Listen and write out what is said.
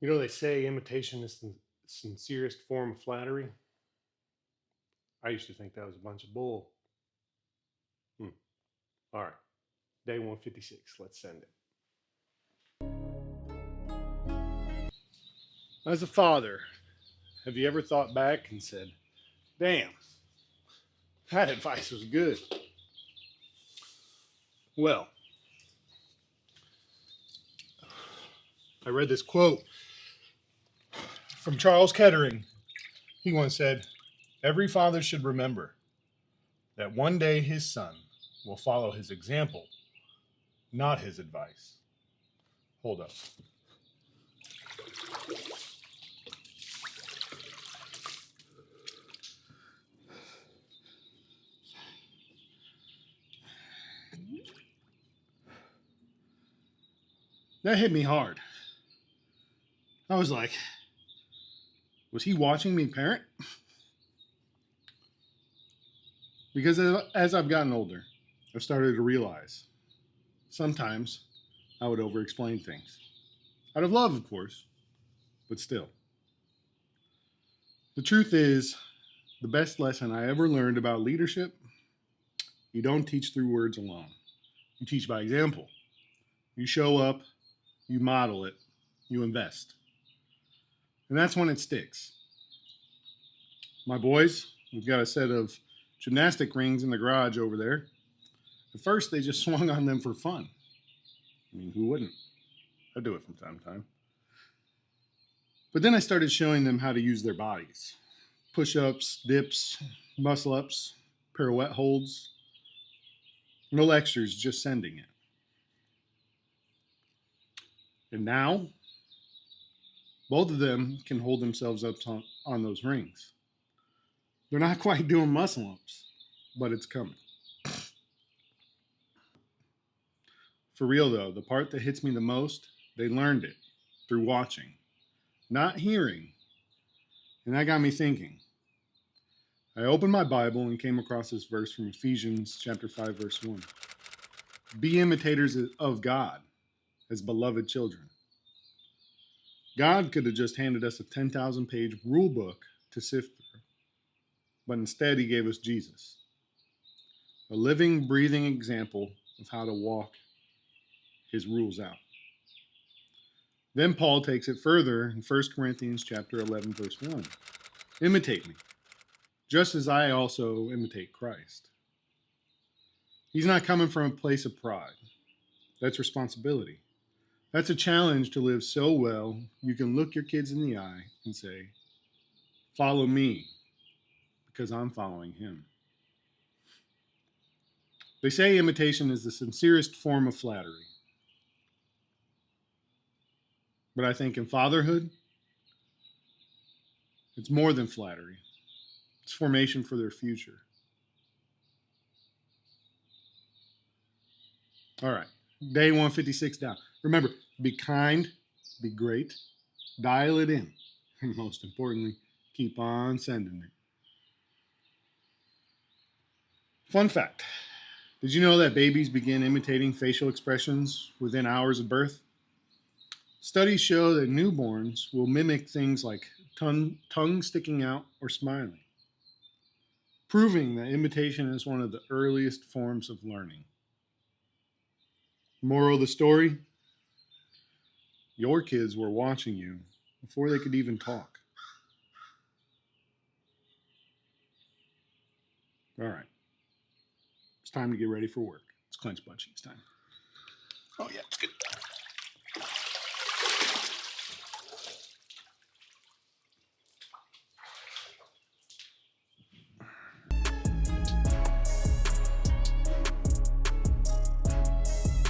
You know, they say imitation is the sincerest form of flattery. I used to think that was a bunch of bull. Hmm. All right, day 156. Let's send it. As a father, have you ever thought back and said, damn, that advice was good? Well, I read this quote from Charles Kettering. He once said, every father should remember that one day his son will follow his example, not his advice. Hold up. That hit me hard. I was like, was he watching me parent? Because as I've gotten older, I've started to realize sometimes I would over explain things. Out of love, of course, but still. The truth is, the best lesson I ever learned about leadership, you don't teach through words alone. You teach by example. You show up, you model it, you invest. And that's when it sticks. My boys, we've got a set of gymnastic rings in the garage over there. At first, they just swung on them for fun. I mean, who wouldn't? I do it from time to time. But then I started showing them how to use their bodies. Push-ups, dips, muscle-ups, pirouette holds. No lectures, just sending it. And now, both of them can hold themselves up on those rings. They're not quite doing muscle-ups, but it's coming. For real though, the part that hits me the most, they learned it through watching, not hearing. And that got me thinking. I opened my Bible and came across this verse from Ephesians chapter 5, verse 1. Be imitators of God as beloved children. God could have just handed us a 10,000 page rule book to sift through, but instead he gave us Jesus, a living, breathing example of how to walk his rules out. Then Paul takes it further in 1 Corinthians chapter 11, verse 1. Imitate me, just as I also imitate Christ. He's not coming from a place of pride. That's responsibility. That's a challenge to live so well you can look your kids in the eye and say, follow me, because I'm following him. They say imitation is the sincerest form of flattery. But I think in fatherhood, it's more than flattery. It's formation for their future. All right, day 156 down. Remember, be kind, be great, dial it in, and most importantly, keep on sending it. Fun fact. Did you know that babies begin imitating facial expressions within hours of birth? Studies show that newborns will mimic things like tongue sticking out or smiling, proving that imitation is one of the earliest forms of learning. Moral of the story, your kids were watching you before they could even talk. All right, it's time to get ready for work. It's clench bunchies time. Oh, yeah, it's good.